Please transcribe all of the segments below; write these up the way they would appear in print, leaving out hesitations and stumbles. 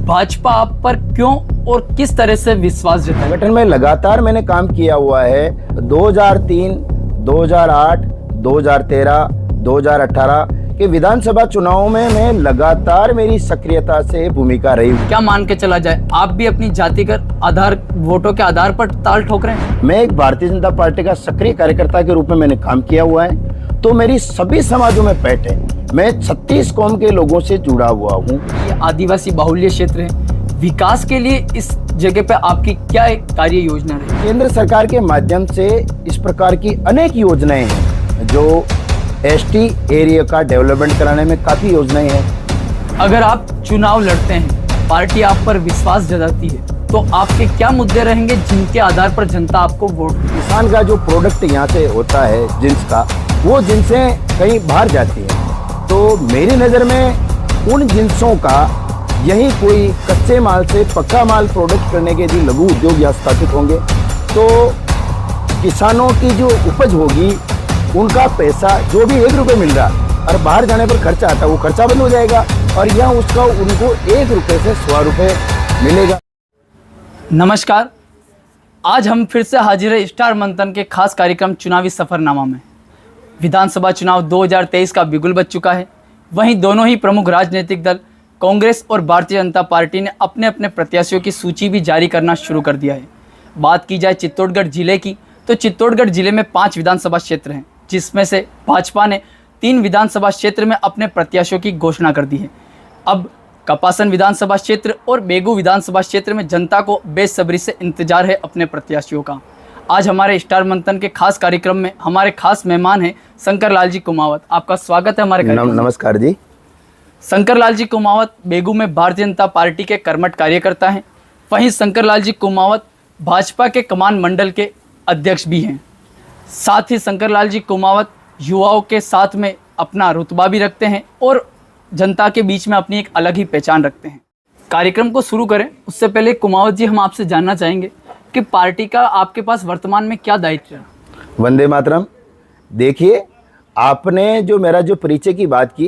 भाजपा आप पर क्यों और किस तरह से विश्वास जताए? संगठन में लगातार मैंने काम किया हुआ है। 2003, 2008, 2013, 2018 के विधानसभा चुनावों में मैं लगातार मेरी सक्रियता से भूमिका रही हूँ। क्या मान के चला जाए, आप भी अपनी जातिगत आधार वोटों के आधार पर ताल ठोक रहे हैं? मैं एक भारतीय जनता पार्टी का सक्रिय कार्यकर्ता के रूप में मैंने काम किया हुआ है, तो मेरी सभी समाजों में पैठ है। मैं 36 कौम के लोगों से जुड़ा हुआ हूँ। ये आदिवासी बाहुल्य क्षेत्र है, विकास के लिए इस जगह पे आपकी क्या एक कार्य योजना है? केंद्र सरकार के माध्यम से इस प्रकार की अनेक योजनाएं हैं जो एसटी एरिया का डेवलपमेंट कराने में काफी योजनाएं हैं। अगर आप चुनाव लड़ते हैं, पार्टी आप पर विश्वास जताती है, तो आपके क्या मुद्दे रहेंगे जिनके आधार पर जनता आपको वोट देगी? किसान का जो प्रोडक्ट यहाँ से होता है जिन्स का, वो जिनसे कहीं बाहर जाती है, तो मेरी नज़र में उन जिन्सों का यही कोई कच्चे माल से पक्का माल प्रोडक्ट करने के लिए लघु उद्योग यहाँ स्थापित होंगे, तो किसानों की जो उपज होगी उनका पैसा जो भी 1 रुपये मिल रहा और बाहर जाने पर खर्चा आता है वो खर्चा बंद हो जाएगा और यहाँ उसका उनको 1 रुपये से 100 रुपये मिलेगा। नमस्कार, आज हम फिर से हाजिर है स्टार मंथन के खास कार्यक्रम चुनावी सफरनामा में। विधानसभा चुनाव 2023 का बिगुल बज चुका है। वहीं दोनों ही प्रमुख राजनीतिक दल कांग्रेस और भारतीय जनता पार्टी ने अपने अपने प्रत्याशियों की सूची भी जारी करना शुरू कर दिया है। बात की जाए चित्तौड़गढ़ जिले की, तो चित्तौड़गढ़ जिले में 5 विधानसभा क्षेत्र हैं, जिसमें से भाजपा ने 3 विधानसभा क्षेत्र में अपने प्रत्याशियों की घोषणा कर दी है। अब कपासन विधानसभा क्षेत्र और बेगू विधानसभा क्षेत्र में जनता को बेसब्री से इंतजार है अपने प्रत्याशियों का। आज हमारे स्टार मंथन के खास कार्यक्रम में हमारे खास मेहमान हैं शंकर लाल जी कुमावत। आपका स्वागत है हमारे कार्यक्रम में। नमस्कार जी। शंकर लाल जी कुमावत बेगू में भारतीय जनता पार्टी के कर्मठ कार्यकर्ता हैं। वहीं शंकर लाल जी कुमावत भाजपा के कमान मंडल के अध्यक्ष भी हैं। साथ ही शंकर लाल जी कुमावत युवाओं के साथ में अपना रुतबा भी रखते हैं और जनता के बीच में अपनी एक अलग ही पहचान रखते हैं। कार्यक्रम को शुरू करें उससे पहले कुमावत जी, हम आपसे जानना चाहेंगे कि पार्टी का आपके पास वर्तमान में क्या दायित्व है? वंदे मातरम। देखिए, आपने जो मेरा जो परिचय की बात की,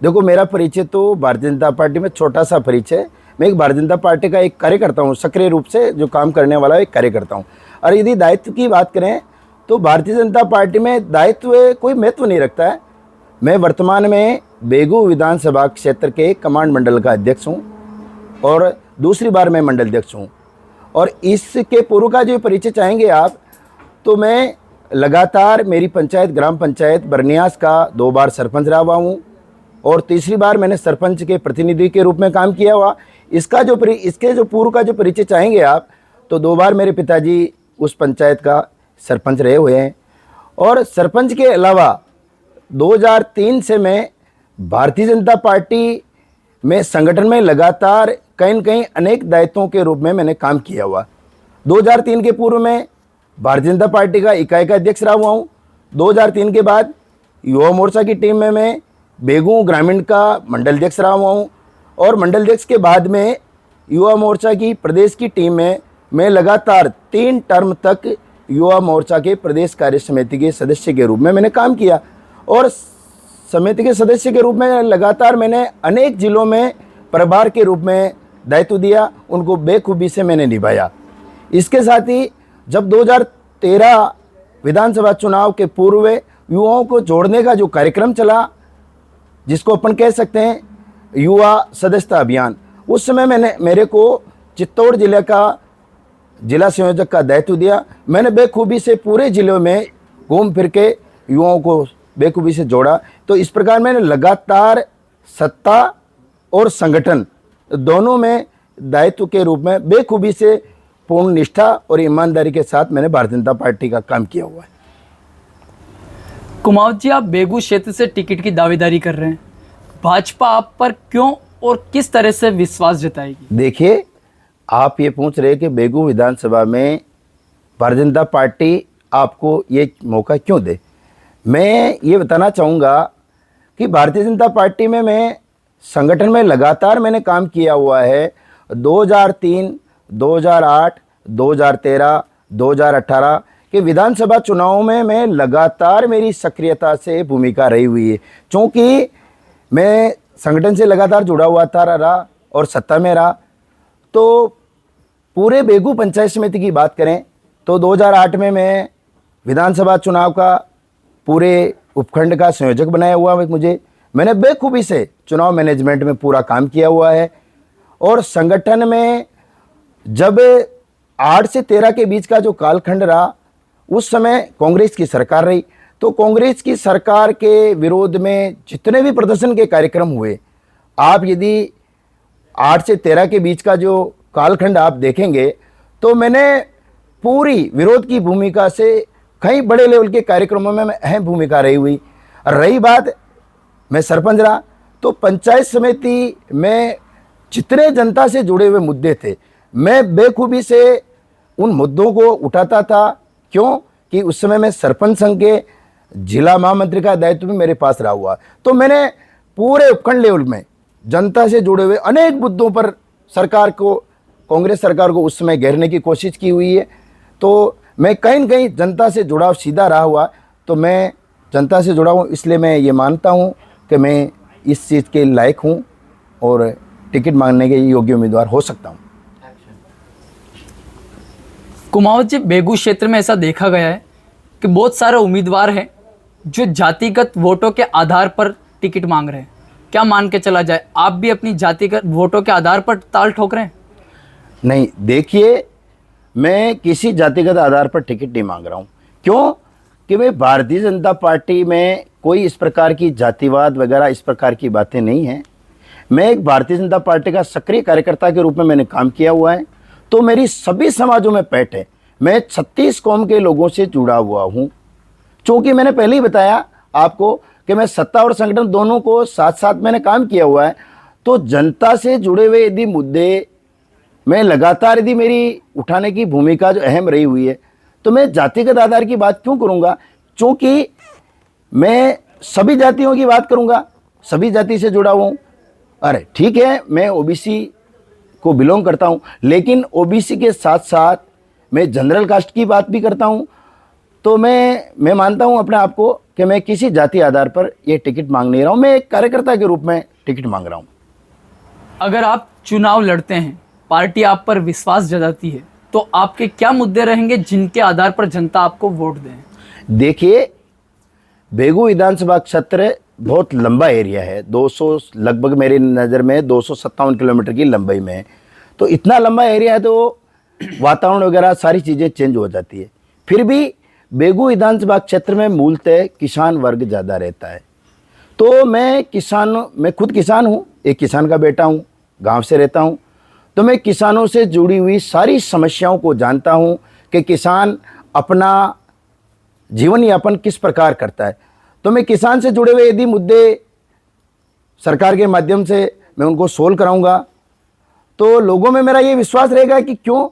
देखो मेरा परिचय तो भारतीय जनता पार्टी में छोटा सा परिचय है। मैं एक भारतीय जनता पार्टी का एक कार्यकर्ता हूँ, सक्रिय रूप से जो काम करने वाला एक कार्यकर्ता हूँ। और यदि दायित्व की बात करें तो भारतीय जनता पार्टी में दायित्व कोई महत्व नहीं रखता है। मैं वर्तमान में बेगू विधानसभा क्षेत्र के कमांड मंडल का अध्यक्ष हूँ और दूसरी बार मैं मंडल अध्यक्ष हूँ। और इसके पूर्व का जो परिचय चाहेंगे आप, तो मैं लगातार मेरी पंचायत ग्राम पंचायत बरनियास का 2 बार सरपंच रहा हुआ हूँ और तीसरी बार मैंने सरपंच के प्रतिनिधि के रूप में काम किया हुआ। इसके जो पूर्व का जो परिचय चाहेंगे आप, तो 2 बार मेरे पिताजी उस पंचायत का सरपंच रहे हुए हैं। और सरपंच के अलावा 2003 से मैं भारतीय जनता पार्टी में संगठन में लगातार कहीं न कहीं अनेक दायित्वों के रूप में मैंने काम किया हुआ। 2003 के पूर्व में भारतीय जनता पार्टी का इकाई का अध्यक्ष रहा हुआ हूँ। 2003 के बाद युवा मोर्चा की टीम में मैं बेगू ग्रामीण का मंडल अध्यक्ष रहा हुआ हूँ और मंडल अध्यक्ष के बाद में युवा मोर्चा की प्रदेश की टीम में मैं लगातार 3 टर्म तक युवा मोर्चा के प्रदेश कार्य समिति के सदस्य के रूप में मैंने काम किया। और समिति के सदस्य के रूप में लगातार मैंने अनेक जिलों में प्रभार के रूप में दायित्व दिया, उनको बेखूबी से मैंने निभाया। इसके साथ ही जब 2013 विधानसभा चुनाव के पूर्व युवाओं को जोड़ने का जो कार्यक्रम चला, जिसको अपन कह सकते हैं युवा सदस्यता अभियान, उस समय मेरे को चित्तौड़ जिले का जिला संयोजक का दायित्व दिया। मैंने बेखूबी से पूरे जिलों में घूम फिर के युवाओं को बेखूबी से जोड़ा। तो इस प्रकार मैंने लगातार सत्ता और संगठन दोनों में दायित्व के रूप में बेखूबी से पूर्ण निष्ठा और ईमानदारी के साथ मैंने भारतीय जनता पार्टी का काम किया हुआ है। कुमावत जी, आप बेगू क्षेत्र से टिकट की दावेदारी कर रहे हैं, भाजपा आप पर क्यों और किस तरह से विश्वास जताएगी? देखिए, आप ये पूछ रहे कि बेगू विधानसभा में भारतीय जनता पार्टी आपको ये मौका क्यों दे। मैं ये बताना चाहूँगा कि भारतीय जनता पार्टी में मैं संगठन में लगातार मैंने काम किया हुआ है। 2003, 2008, 2013, 2018 के विधानसभा चुनावों में मैं लगातार मेरी सक्रियता से भूमिका रही हुई है, क्योंकि मैं संगठन से लगातार जुड़ा हुआ था रहा और सत्ता में रहा। तो पूरे बेगू पंचायत समिति की बात करें तो 2008 में मैं विधानसभा चुनाव का पूरे उपखंड का संयोजक बनाया हुआ है मुझे। मैंने बेखूबी से चुनाव मैनेजमेंट में पूरा काम किया हुआ है। और संगठन में जब 8 से 13 के बीच का जो कालखंड रहा, उस समय कांग्रेस की सरकार रही, तो कांग्रेस की सरकार के विरोध में जितने भी प्रदर्शन के कार्यक्रम हुए, आप यदि 8 से 13 के बीच का जो कालखंड आप देखेंगे तो मैंने पूरी विरोध की भूमिका से कई बड़े लेवल के कार्यक्रमों में मैं अहम भूमिका रही। रही बात मैं सरपंच रहा, तो पंचायत समिति में जितने जनता से जुड़े हुए मुद्दे थे, मैं बेखूबी से उन मुद्दों को उठाता था। क्यों कि उस समय मैं सरपंच संघ के जिला महामंत्री का दायित्व भी मेरे पास रहा हुआ। तो मैंने पूरे उपखंड लेवल में जनता से जुड़े हुए अनेक मुद्दों पर सरकार को, कांग्रेस सरकार को उस समय घेरने की कोशिश की हुई है। तो मैं कहीं न कहीं जनता से जुड़ाव सीधा रहा हुआ, तो मैं जनता से जुड़ा हूँ, इसलिए मैं ये मानता हूँ कि मैं इस चीज़ के लायक हूँ और टिकट मांगने के योग्य उम्मीदवार हो सकता हूँ। कुमावत जी, बेगू क्षेत्र में ऐसा देखा गया है कि बहुत सारे उम्मीदवार हैं जो जातिगत वोटों के आधार पर टिकट मांग रहे हैं। क्या मान के चला जाए, आप भी अपनी जातिगत वोटों के आधार पर ताल ठोक रहे हैं? नहीं, देखिए, मैं किसी जातिगत आधार पर टिकट नहीं मांग रहा हूँ। क्यों कि मैं भारतीय जनता पार्टी में कोई इस प्रकार की जातिवाद वगैरह इस प्रकार की बातें नहीं हैं। मैं एक भारतीय जनता पार्टी का सक्रिय कार्यकर्ता के रूप में मैंने काम किया हुआ है। तो मेरी सभी समाजों में पैठ है। मैं 36 कौम के लोगों से जुड़ा हुआ हूँ। चूँकि मैंने पहले ही बताया आपको कि मैं सत्ता और संगठन दोनों को साथ साथ मैंने काम किया हुआ है। तो जनता से जुड़े हुए यदि मुद्दे मैं लगातार यदि मेरी उठाने की भूमिका जो अहम रही हुई है, तो मैं जातिगत आधार की बात क्यों करूँगा? चूँकि मैं सभी जातियों की बात करूँगा, सभी जाति से जुड़ा हुआ हूँ। अरे ठीक है, मैं ओबीसी को बिलोंग करता हूँ, लेकिन ओबीसी के साथ साथ मैं जनरल कास्ट की बात भी करता हूँ। तो मैं मानता हूँ अपने आप को कि मैं किसी जाति आधार पर ये टिकट मांग नहीं रहा हूँ, मैं एक कार्यकर्ता के रूप में टिकट मांग रहा हूँ। अगर आप चुनाव लड़ते हैं, पार्टी आप पर विश्वास जताती है, तो आपके क्या मुद्दे रहेंगे जिनके आधार पर जनता आपको वोट दें? देखिए, बेगू विधानसभा क्षेत्र बहुत लंबा एरिया है, 200 लगभग मेरी नज़र में 257 किलोमीटर की लंबाई में है। तो इतना लंबा एरिया है तो वातावरण वगैरह सारी चीज़ें चेंज हो जाती है। फिर भी बेगू विधानसभा क्षेत्र में मूलतः किसान वर्ग ज़्यादा रहता है। तो मैं खुद किसान हूँ, एक किसान का बेटा हूँ, गांव से रहता हूँ। तो मैं किसानों से जुड़ी हुई सारी समस्याओं को जानता हूँ कि किसान अपना जीवन यापन किस प्रकार करता है। तो मैं किसान से जुड़े हुए यदि मुद्दे सरकार के माध्यम से मैं उनको सोल्व कराऊंगा, तो लोगों में मेरा ये विश्वास रहेगा कि क्यों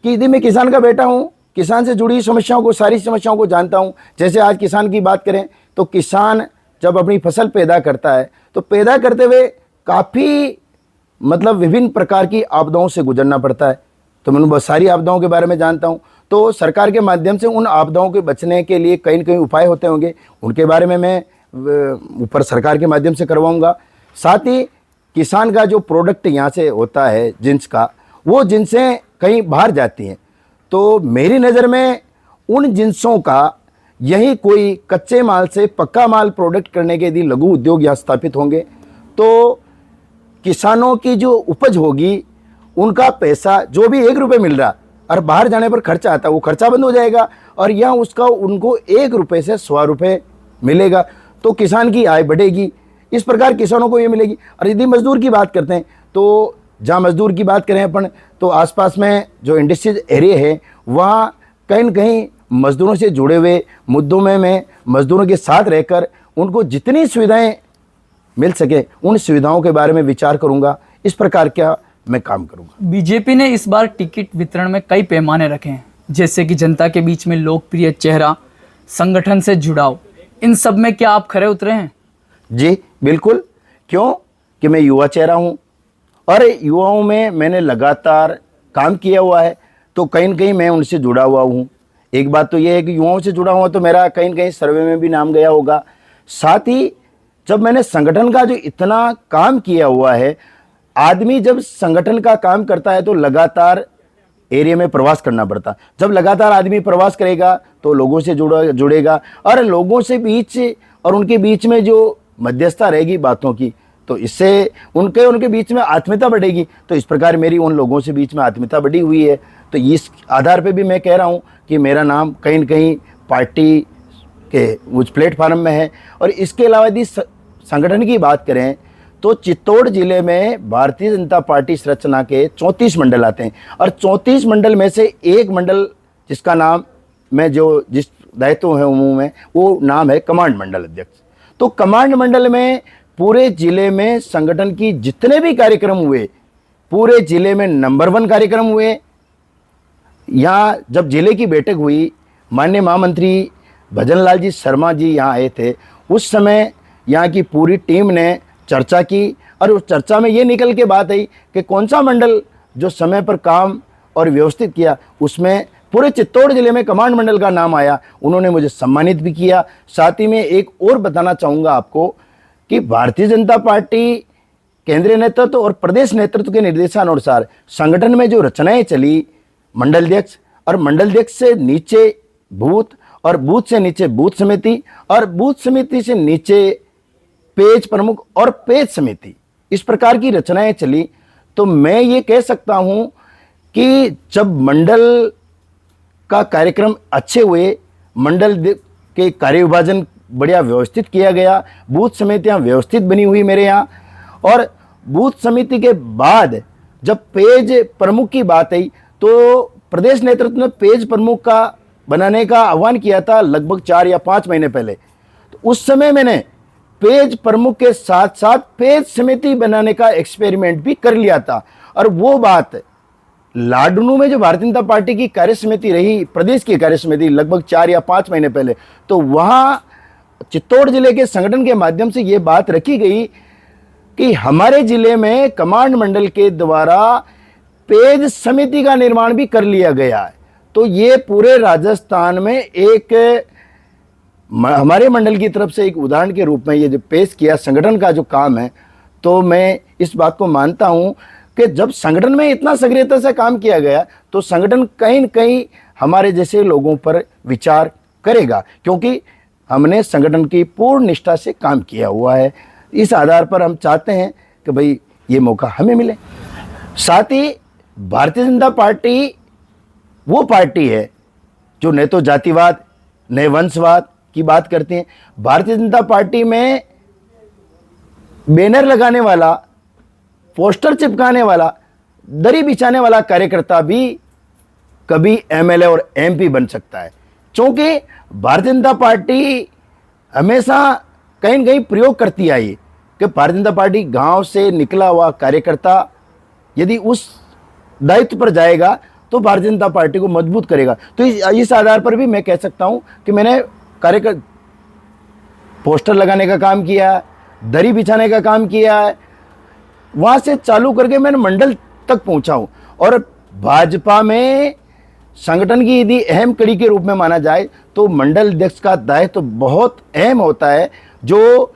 कि यदि मैं किसान का बेटा हूँ, किसान से जुड़ी समस्याओं को, सारी समस्याओं को जानता हूँ। जैसे आज किसान की बात करें तो किसान जब अपनी फसल पैदा करता है तो पैदा करते हुए काफ़ी विभिन्न प्रकार की आपदाओं से गुजरना पड़ता है। तो मैं बहुत सारी आपदाओं के बारे में जानता हूँ। तो सरकार के माध्यम से उन आपदाओं के बचने के लिए कहीं न कहीं उपाय होते होंगे, उनके बारे में मैं ऊपर सरकार के माध्यम से करवाऊँगा। साथ ही किसान का जो प्रोडक्ट यहाँ से होता है जिन्स का, वो जिन्सें कहीं बाहर जाती हैं। तो मेरी नज़र में उन जिन्सों का यही कोई कच्चे माल से पक्का माल प्रोडक्ट करने के यदि लघु उद्योग यहाँ स्थापित होंगे तो किसानों की जो उपज होगी, उनका पैसा जो भी 1 रुपये मिल रहा और बाहर जाने पर खर्चा आता है, वो खर्चा बंद हो जाएगा और यहाँ उनको 1 रुपये से 100 रुपये मिलेगा। तो किसान की आय बढ़ेगी। इस प्रकार किसानों को ये मिलेगी। और यदि मजदूर की बात करते हैं तो जहाँ मजदूर की बात करें अपन, तो आसपास में जो इंडस्ट्रियल एरिया है वहाँ कहीं न कहीं मजदूरों से जुड़े हुए मुद्दों में मैं मजदूरों के साथ रहकर उनको जितनी सुविधाएं मिल सके उन सुविधाओं के बारे में विचार करूंगा। इस प्रकार का मैं काम करूंगा। बीजेपी ने इस बार टिकट वितरण में कई पैमाने रखे हैं, जैसे कि जनता के बीच में लोकप्रिय चेहरा, संगठन से जुड़ाव, इन सब में क्या आप खरे उतरे हैं? जी बिल्कुल। क्यों कि मैं युवा चेहरा हूँ और युवाओं में मैंने लगातार काम किया हुआ है, तो कहीं न कहीं मैं उनसे जुड़ा हुआ हूँ। एक बात तो यह है कि युवाओं से जुड़ा हुआ तो मेरा कहीं न कहीं सर्वे में भी नाम गया होगा। साथ ही जब मैंने संगठन का जो इतना काम किया हुआ है, आदमी जब संगठन का काम करता है तो लगातार एरिया में प्रवास करना पड़ता। जब लगातार आदमी प्रवास करेगा तो लोगों से जुड़ेगा और लोगों से बीच और उनके बीच में जो मध्यस्थता रहेगी बातों की, तो इससे उनके बीच में आत्मीयता बढ़ेगी। तो इस प्रकार मेरी उन लोगों से बीच में आत्मीयता बढ़ी हुई है। तो इस आधार पे भी मैं कह रहा हूँ कि मेरा नाम कहीं न कहीं पार्टी के उस प्लेटफार्म में है। और इसके अलावा यदि संगठन की बात करें तो चित्तौड़ जिले में भारतीय जनता पार्टी संरचना के 34 मंडल आते हैं और 34 मंडल में से एक मंडल जिसका नाम मैं जिस दायित्व है उमूम में वो नाम है कमांड मंडल अध्यक्ष। तो कमांड मंडल में पूरे जिले में संगठन की जितने भी कार्यक्रम हुए, पूरे जिले में नंबर 1 कार्यक्रम हुए। यहाँ जब जिले की बैठक हुई, माननीय महामंत्री भजन लाल जी शर्मा जी यहाँ आए थे। उस समय यहाँ की पूरी टीम ने चर्चा की और उस चर्चा में ये निकल के बात आई कि कौन सा मंडल जो समय पर काम और व्यवस्थित किया, उसमें पूरे चित्तौड़ जिले में कमांड मंडल का नाम आया। उन्होंने मुझे सम्मानित भी किया। साथ ही में एक और बताना चाहूँगा आपको कि भारतीय जनता पार्टी केंद्रीय नेतृत्व और प्रदेश नेतृत्व के निर्देशानुसार संगठन में जो रचनाएं चली, मंडल अध्यक्ष और मंडल अध्यक्ष से नीचे बूथ और बूथ से नीचे बूथ समिति और बूथ समिति से नीचे पेज प्रमुख और पेज समिति, इस प्रकार की रचनाएं चली। तो मैं ये कह सकता हूं कि जब मंडल का कार्यक्रम अच्छे हुए, मंडल के कार्य विभाजन बढ़िया व्यवस्थित किया गया, बूथ समितियां व्यवस्थित बनी हुई मेरे यहाँ, और बूथ समिति के बाद जब पेज प्रमुख की बात आई तो प्रदेश नेतृत्व ने पेज प्रमुख का बनाने का आह्वान किया था लगभग 4 या 5 महीने पहले। तो उस समय मैंने पेज प्रमुख के साथ साथ पेज समिति बनाने का एक्सपेरिमेंट भी कर लिया था। और वो बात लाडनू में जो भारतीय जनता पार्टी की कार्य समिति रही, प्रदेश की कार्य समिति, लगभग 4 या 5 महीने पहले, तो वहाँ चित्तौड़ जिले के संगठन के माध्यम से ये बात रखी गई कि हमारे जिले में कमांड मंडल के द्वारा पेज समिति का निर्माण भी कर लिया गया है। तो ये पूरे राजस्थान में एक हमारे मंडल की तरफ से एक उदाहरण के रूप में ये जो पेश किया संगठन का जो काम है, तो मैं इस बात को मानता हूँ कि जब संगठन में इतना सक्रियता से काम किया गया तो संगठन कहीं न कहीं हमारे जैसे लोगों पर विचार करेगा, क्योंकि हमने संगठन की पूर्ण निष्ठा से काम किया हुआ है। इस आधार पर हम चाहते हैं कि भाई ये मौका हमें मिले। साथ ही भारतीय जनता पार्टी वो पार्टी है जो न तो जातिवाद न वंशवाद की बात करती है। भारतीय जनता पार्टी में बैनर लगाने वाला, पोस्टर चिपकाने वाला, दरी बिछाने वाला कार्यकर्ता भी कभी एमएलए और एमपी बन सकता है, क्योंकि भारतीय जनता पार्टी हमेशा कहीं न कहीं प्रयोग करती आई कि भारतीय जनता पार्टी गांव से निकला हुआ कार्यकर्ता यदि उस दायित्व पर जाएगा तो भारतीय जनता पार्टी को मजबूत करेगा। तो इस आधार पर भी मैं कह सकता हूं कि मैंने पोस्टर लगाने का काम किया है, दरी बिछाने का काम किया है, वहां से चालू करके मैंने मंडल तक पहुंचा हूं। और भाजपा में संगठन की यदि अहम कड़ी के रूप में माना जाए तो मंडल अध्यक्ष का दायित्व तो बहुत अहम होता है, जो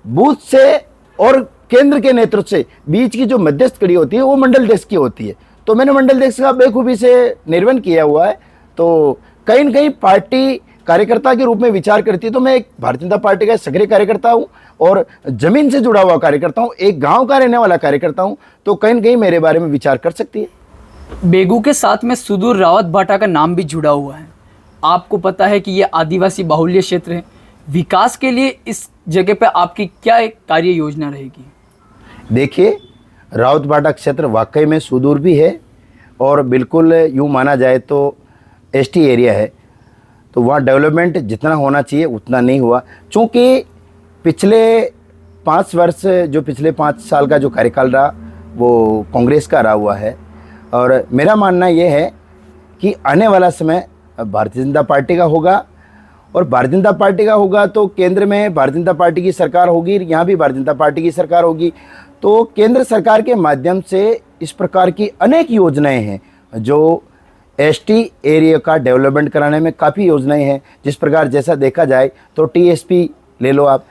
बूथ से और केंद्र के नेतृत्व से बीच की जो मध्यस्थ कड़ी होती है वो मंडल अध्यक्ष की होती है। तो मैंने मंडल अध्यक्ष का बेखूबी से निर्वहन किया हुआ है। तो कहीं न कहीं पार्टी कार्यकर्ता के रूप में विचार करती है, तो मैं एक भारतीय जनता पार्टी का सक्रिय कार्यकर्ता हूं और जमीन से जुड़ा हुआ कार्यकर्ता हूं, एक गांव का रहने वाला कार्यकर्ता हूं, तो कहीं न कहीं मेरे बारे में विचार कर सकती है। बेगू के साथ में सुदूर रावत भाटा का नाम भी जुड़ा हुआ है। आपको पता है कि ये आदिवासी बाहुल्य क्षेत्र है। विकास के लिए इस जगह पे आपकी क्या एक कार्य योजना रहेगी? देखिए, रावत भाटा क्षेत्र वाकई में सुदूर भी है और बिल्कुल यूँ माना जाए तो एसटी एरिया है, तो वहाँ डेवलपमेंट जितना होना चाहिए उतना नहीं हुआ। चूँकि पिछले 5 वर्ष जो पिछले 5 साल का जो कार्यकाल रहा वो कांग्रेस का रहा हुआ है, और मेरा मानना ये है कि आने वाला समय भारतीय जनता पार्टी का होगा, और भारतीय जनता पार्टी का होगा तो केंद्र में भारतीय जनता पार्टी की सरकार होगी, यहाँ भी भारतीय जनता पार्टी की सरकार होगी। तो केंद्र सरकार के माध्यम से इस प्रकार की अनेक योजनाएं हैं जो एसटी एरिया का डेवलपमेंट कराने में काफ़ी योजनाएं हैं। जिस प्रकार जैसा देखा जाए तो टीएसपी ले लो आप,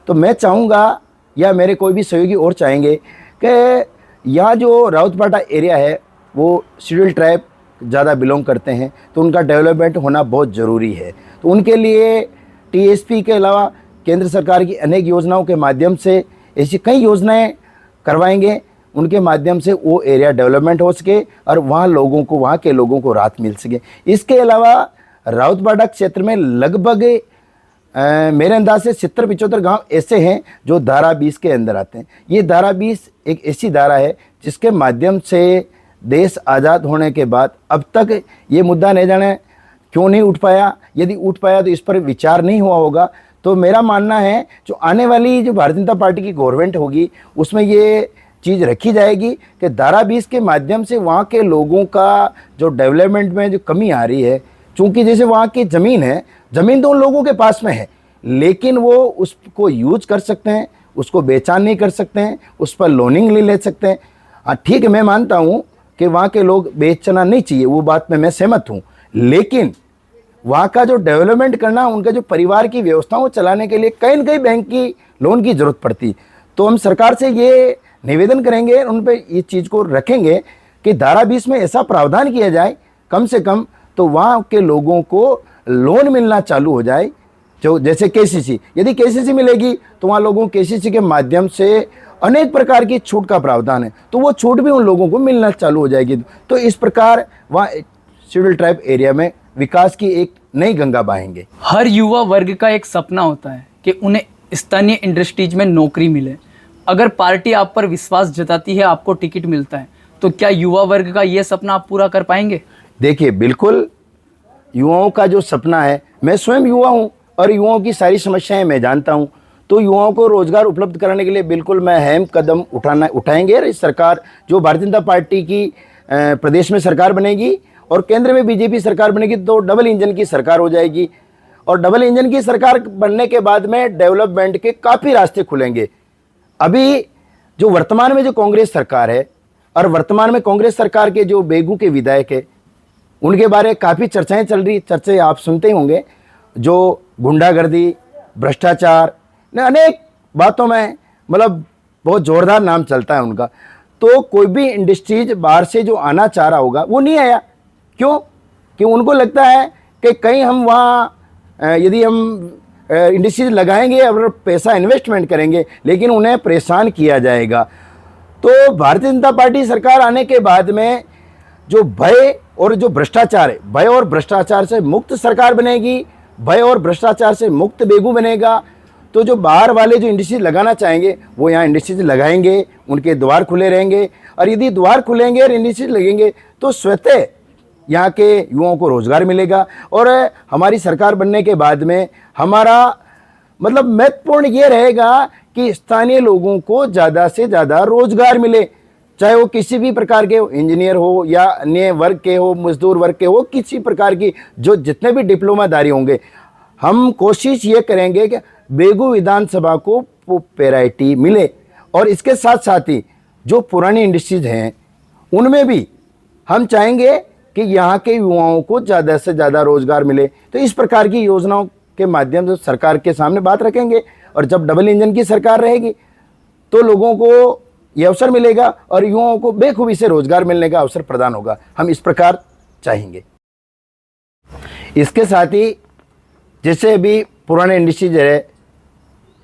तो मैं चाहूँगा या मेरे कोई भी सहयोगी और चाहेंगे कि यहाँ जो राउतपाटा एरिया है वो शेड्यूल ट्राइब ज़्यादा बिलोंग करते हैं, तो उनका डेवलपमेंट होना बहुत ज़रूरी है। तो उनके लिए टीएसपी के अलावा केंद्र सरकार की अनेक योजनाओं के माध्यम से ऐसी कई योजनाएं करवाएंगे, उनके माध्यम से वो एरिया डेवलपमेंट हो सके और वहाँ के लोगों को राहत मिल सके। इसके अलावा राउतपाटा क्षेत्र में लगभग मेरे अंदाज से 70-75 गांव ऐसे हैं जो धारा 20 के अंदर आते हैं। ये धारा 20 एक ऐसी धारा है जिसके माध्यम से देश आज़ाद होने के बाद अब तक ये मुद्दा नहीं जाने क्यों नहीं उठ पाया। यदि उठ पाया तो इस पर विचार नहीं हुआ होगा। तो मेरा मानना है जो आने वाली जो भारतीय जनता पार्टी की गवर्नमेंट होगी उसमें ये चीज़ रखी जाएगी कि धारा 20 के माध्यम से वहाँ के लोगों का जो डेवलपमेंट में जो कमी आ रही है, चूँकि जैसे वहाँ की ज़मीन है, ज़मीन तो उन लोगों के पास में है लेकिन वो उसको यूज कर सकते हैं, उसको बेचान नहीं कर सकते हैं, उस पर लोनिंग नहीं ले सकते हैं। हाँ ठीक है, मैं मानता हूँ कि वहाँ के लोग बेचना नहीं चाहिए, वो बात में मैं सहमत हूँ, लेकिन वहाँ का जो डेवलपमेंट करना, उनका जो परिवार की व्यवस्थाओं चलाने के लिए कहीं न कहीं बैंक की लोन की ज़रूरत पड़ती। तो हम सरकार से ये निवेदन करेंगे, उन पर इस चीज़ को रखेंगे कि धारा 20 में ऐसा प्रावधान किया जाए कम से कम, तो वहाँ के लोगों को लोन मिलना चालू हो जाए। जो जैसे केसीसी, यदि केसीसी मिलेगी तो वहाँ लोगों को केसीसी के माध्यम से अनेक प्रकार की छूट का प्रावधान है, तो वो छूट भी उन लोगों को मिलना चालू हो जाएगी। तो इस प्रकार वहाँ शेड्यूल ट्राइब एरिया में विकास की एक नई गंगा बहेंगे। हर युवा वर्ग का एक सपना होता है कि उन्हें स्थानीय इंडस्ट्रीज में नौकरी मिले। अगर पार्टी आप पर विश्वास जताती है, आपको टिकट मिलता है, तो क्या युवा वर्ग का ये सपना आप पूरा कर पाएंगे? देखिए, बिल्कुल युवाओं का जो सपना है, मैं स्वयं युवा हूँ और युवाओं की सारी समस्याएं मैं जानता हूँ, तो युवाओं को रोजगार उपलब्ध कराने के लिए बिल्कुल मैं अहम कदम उठाएंगे। इस सरकार जो भारतीय जनता पार्टी की प्रदेश में सरकार बनेगी और केंद्र में बीजेपी सरकार बनेगी तो डबल इंजन की सरकार हो जाएगी। और डबल इंजन की सरकार बनने के बाद में डेवलपमेंट के काफ़ी रास्ते खुलेंगे। अभी जो वर्तमान में जो कांग्रेस सरकार है और वर्तमान में कांग्रेस सरकार के जो बेगू के विधायक है, उनके बारे काफ़ी चर्चाएं चल रही, चर्चे आप सुनते ही होंगे, जो गुंडागर्दी, भ्रष्टाचार ने अनेक बातों में मतलब बहुत ज़ोरदार नाम चलता है उनका। तो कोई भी इंडस्ट्रीज बाहर से जो आना चाह रहा होगा वो नहीं आया। क्यों? कि उनको लगता है कि कहीं हम वहाँ यदि हम इंडस्ट्रीज लगाएंगे और पैसा इन्वेस्टमेंट करेंगे लेकिन उन्हें परेशान किया जाएगा। तो भारतीय जनता पार्टी सरकार आने के बाद में जो भय और जो भ्रष्टाचार है, भय और भ्रष्टाचार से मुक्त सरकार बनेगी, भय और भ्रष्टाचार से मुक्त बेगू बनेगा। तो जो बाहर वाले जो इंडस्ट्रीज लगाना चाहेंगे वो यहाँ इंडस्ट्रीज लगाएंगे, उनके द्वार खुले रहेंगे। और यदि द्वार खुलेंगे और इंडस्ट्रीज लगेंगे तो स्वतः यहाँ के युवाओं को रोज़गार मिलेगा। और हमारी सरकार बनने के बाद में हमारा मतलब महत्वपूर्ण ये रहेगा कि स्थानीय लोगों को ज़्यादा से ज़्यादा रोज़गार मिले, चाहे वो किसी भी प्रकार के इंजीनियर हो या अन्य वर्ग के हो, मजदूर वर्ग के हो, किसी प्रकार की जो जितने भी डिप्लोमाधारी होंगे, हम कोशिश ये करेंगे कि बेगू विधानसभा को पैराइटी मिले। और इसके साथ साथ ही जो पुरानी इंडस्ट्रीज हैं उनमें भी हम चाहेंगे कि यहाँ के युवाओं को ज़्यादा से ज़्यादा रोज़गार मिले। तो इस प्रकार की योजनाओं के माध्यम से सरकार के सामने बात रखेंगे। और जब डबल इंजन की सरकार रहेगी तो लोगों को ये अवसर मिलेगा और युवाओं को बेखूबी से रोज़गार मिलने का अवसर प्रदान होगा। हम इस प्रकार चाहेंगे। इसके साथ ही जैसे अभी पुराने इंडस्ट्रीज है,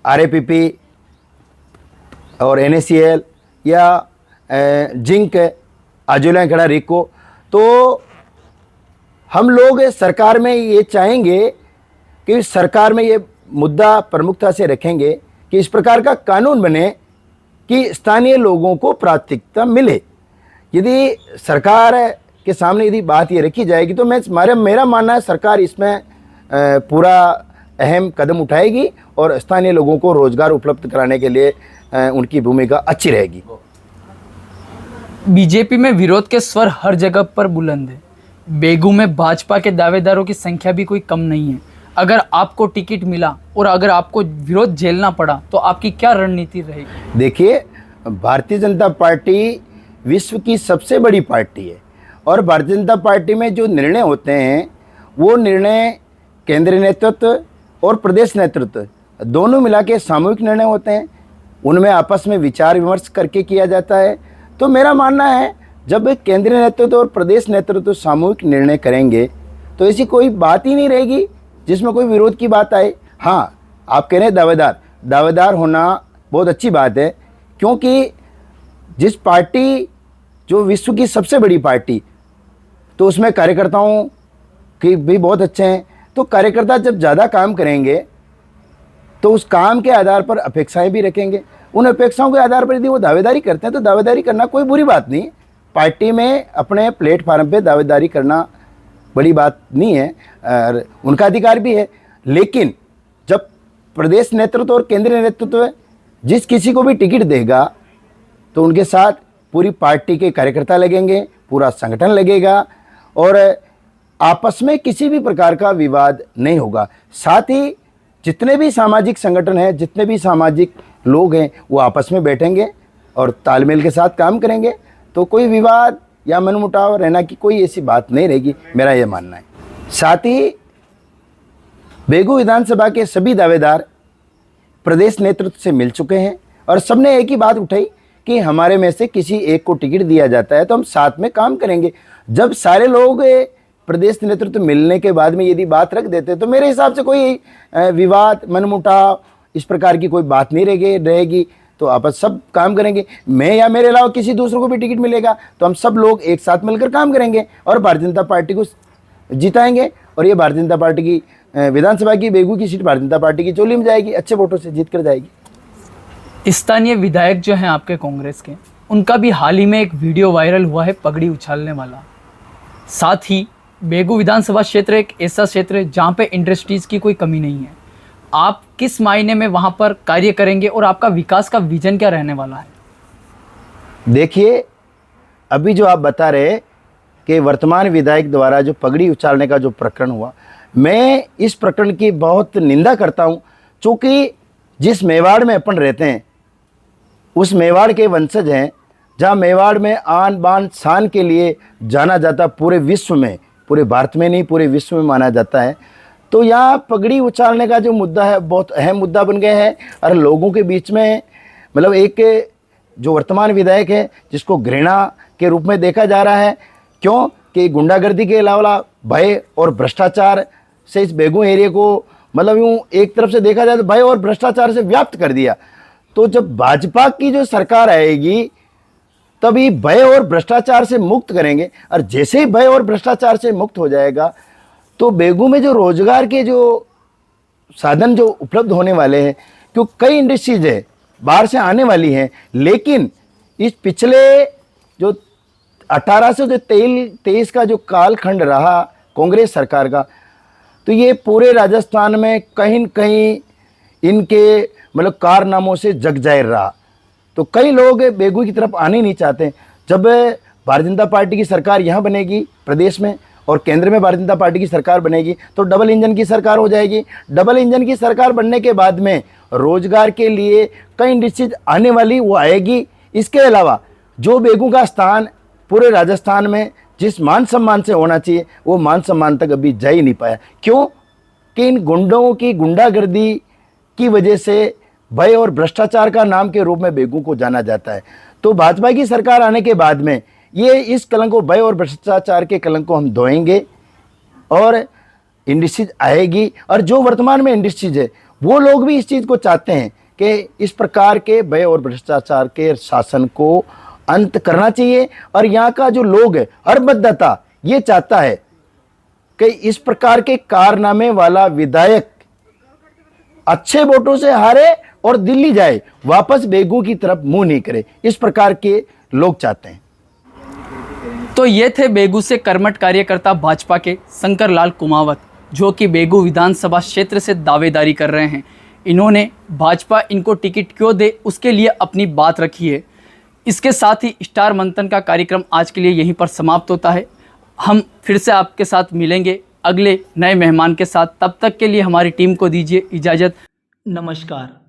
RAPP और NACL या जिंक, आजुला खड़ा रिको, तो हम लोग सरकार में ये चाहेंगे कि सरकार में ये मुद्दा प्रमुखता से रखेंगे कि इस प्रकार का कानून बने कि स्थानीय लोगों को प्राथमिकता मिले। यदि सरकार के सामने यदि बात ये रखी जाएगी तो मेरा मानना है सरकार इसमें पूरा अहम कदम उठाएगी और स्थानीय लोगों को रोज़गार उपलब्ध कराने के लिए उनकी भूमिका अच्छी रहेगी। बीजेपी में विरोध के स्वर हर जगह पर बुलंद है। बेगू में भाजपा के दावेदारों की संख्या भी कोई कम नहीं है। अगर आपको टिकट मिला और अगर आपको विरोध झेलना पड़ा तो आपकी क्या रणनीति रहेगी? देखिए, भारतीय जनता पार्टी विश्व की सबसे बड़ी पार्टी है और भारतीय जनता पार्टी में जो निर्णय होते हैं वो निर्णय केंद्रीय नेतृत्व और प्रदेश नेतृत्व दोनों मिला के सामूहिक निर्णय होते हैं। उनमें आपस में विचार विमर्श करके किया जाता है। तो मेरा मानना है जब केंद्रीय नेतृत्व और प्रदेश नेतृत्व सामूहिक निर्णय करेंगे तो ऐसी कोई बात ही नहीं रहेगी जिसमें कोई विरोध की बात आए। हाँ, आप कह रहे हैं दावेदार होना बहुत अच्छी बात है, क्योंकि जिस पार्टी जो विश्व की सबसे बड़ी पार्टी, तो उसमें कार्यकर्ताओं की भी बहुत अच्छे हैं। तो कार्यकर्ता जब ज़्यादा काम करेंगे तो उस काम के आधार पर अपेक्षाएं भी रखेंगे। उन अपेक्षाओं के आधार पर यदि वो दावेदारी करते हैं तो दावेदारी करना कोई बुरी बात नहीं। पार्टी में अपने प्लेटफार्म पे दावेदारी करना बड़ी बात नहीं है, और उनका अधिकार भी है। लेकिन जब प्रदेश नेतृत्व और केंद्रीय नेतृत्व जिस किसी को भी टिकट देगा तो उनके साथ पूरी पार्टी के कार्यकर्ता लगेंगे, पूरा संगठन लगेगा और आपस में किसी भी प्रकार का विवाद नहीं होगा। साथ ही जितने भी सामाजिक संगठन हैं, जितने भी सामाजिक लोग हैं, वो आपस में बैठेंगे और तालमेल के साथ काम करेंगे, तो कोई विवाद या मनमुटाव रहना की कोई ऐसी बात नहीं रहेगी, मेरा ये मानना है। साथ ही बेगू विधानसभा के सभी दावेदार प्रदेश नेतृत्व से मिल चुके हैं और सबने एक ही बात उठाई कि हमारे में से किसी एक को टिकट दिया जाता है तो हम साथ में काम करेंगे। जब सारे लोग प्रदेश नेतृत्व मिलने के बाद में यदि बात रख देते तो मेरे हिसाब से कोई विवाद मनमुटाव इस प्रकार की कोई बात नहीं रहेगी, तो आपस सब काम करेंगे। मैं या मेरे अलावा किसी दूसरे को भी टिकट मिलेगा तो हम सब लोग एक साथ मिलकर काम करेंगे और भारतीय जनता पार्टी को जिताएंगे। और ये भारतीय जनता पार्टी की विधानसभा की बेगू की सीट भारतीय जनता पार्टी की चोली में जाएगी, अच्छे वोटों से जीत कर जाएगी। स्थानीय विधायक जो हैं आपके कांग्रेस के, उनका भी हाल ही में एक वीडियो वायरल हुआ है पगड़ी उछालने वाला। साथ ही बेगू विधानसभा क्षेत्र एक ऐसा क्षेत्र है जहाँ पे इंडस्ट्रीज़ की कोई कमी नहीं है। आप किस मायने में वहाँ पर कार्य करेंगे और आपका विकास का विजन क्या रहने वाला है? देखिए, अभी जो आप बता रहे कि वर्तमान विधायक द्वारा जो पगड़ी उछालने का जो प्रकरण हुआ, मैं इस प्रकरण की बहुत निंदा करता हूँ, चूँकि जिस मेवाड़ में अपन रहते हैं उस मेवाड़ के वंशज हैं, जहाँ मेवाड़ में आन बान शान के लिए जाना जाता, पूरे विश्व में, पूरे भारत में नहीं पूरे विश्व में माना जाता है। तो यहाँ पगड़ी उछालने का जो मुद्दा है बहुत अहम मुद्दा बन गया है और लोगों के बीच में मतलब एक जो वर्तमान विधायक है जिसको घृणा के रूप में देखा जा रहा है। क्यों कि गुंडागर्दी के अलावा भय और भ्रष्टाचार से इस बेगू एरिया को मतलब यूँ एक तरफ से देखा जाए तो भय और भ्रष्टाचार से व्याप्त कर दिया। तो जब भाजपा की जो सरकार आएगी तभी भय और भ्रष्टाचार से मुक्त करेंगे, और जैसे ही भय और भ्रष्टाचार से मुक्त हो जाएगा तो बेगू में जो रोजगार के जो साधन जो उपलब्ध होने वाले हैं, क्योंकि कई इंडस्ट्रीज है बाहर से आने वाली हैं, लेकिन इस पिछले जो 18 से जो 23 का जो कालखंड रहा कांग्रेस सरकार का, तो ये पूरे राजस्थान में कहीं न कहीं इनके मतलब कारनामों से जग जाहिर रहा। तो कई लोग बेगू की तरफ आने नहीं चाहते। जब भारतीय जनता पार्टी की सरकार यहाँ बनेगी प्रदेश में और केंद्र में भारतीय जनता पार्टी की सरकार बनेगी तो डबल इंजन की सरकार हो जाएगी। डबल इंजन की सरकार बनने के बाद में रोजगार के लिए कई इंडस्ट्रीज आने वाली वो आएगी। इसके अलावा जो बेगू का स्थान पूरे राजस्थान में जिस मान सम्मान से होना चाहिए वो मान सम्मान तक अभी जा ही नहीं पाया। क्यों कि इन गुंडों की गुंडागर्दी की वजह से भय और भ्रष्टाचार का नाम के रूप में बेगू को जाना जाता है। तो भाजपा की सरकार आने के बाद में ये इस कलंक को, भय और भ्रष्टाचार के कलंक को हम धोएंगे और इंडस्ट्रीज आएगी। और जो वर्तमान में इंडस्ट्रीज है वो लोग भी इस चीज़ को चाहते हैं कि इस प्रकार के भय और भ्रष्टाचार के शासन को अंत करना चाहिए। और यहाँ का जो लोग है, हर मतदाता ये चाहता है कि इस प्रकार के कारनामे वाला विधायक अच्छे वोटों से हारे और दिल्ली जाए, वापस बेगू की तरफ मुंह नहीं करे, इस प्रकार के लोग चाहते हैं। तो ये थे बेगू से कर्मठ कार्यकर्ता भाजपा के शंकर लाल कुमावत, जो कि बेगू विधानसभा क्षेत्र से दावेदारी कर रहे हैं। इन्होंने भाजपा इनको टिकट क्यों दे उसके लिए अपनी बात रखी है। इसके साथ ही स्टार मंथन का कार्यक्रम आज के लिए यहीं पर समाप्त होता है। हम फिर से आपके साथ मिलेंगे अगले नए मेहमान के साथ। तब तक के लिए हमारी टीम को दीजिए इजाज़त। नमस्कार।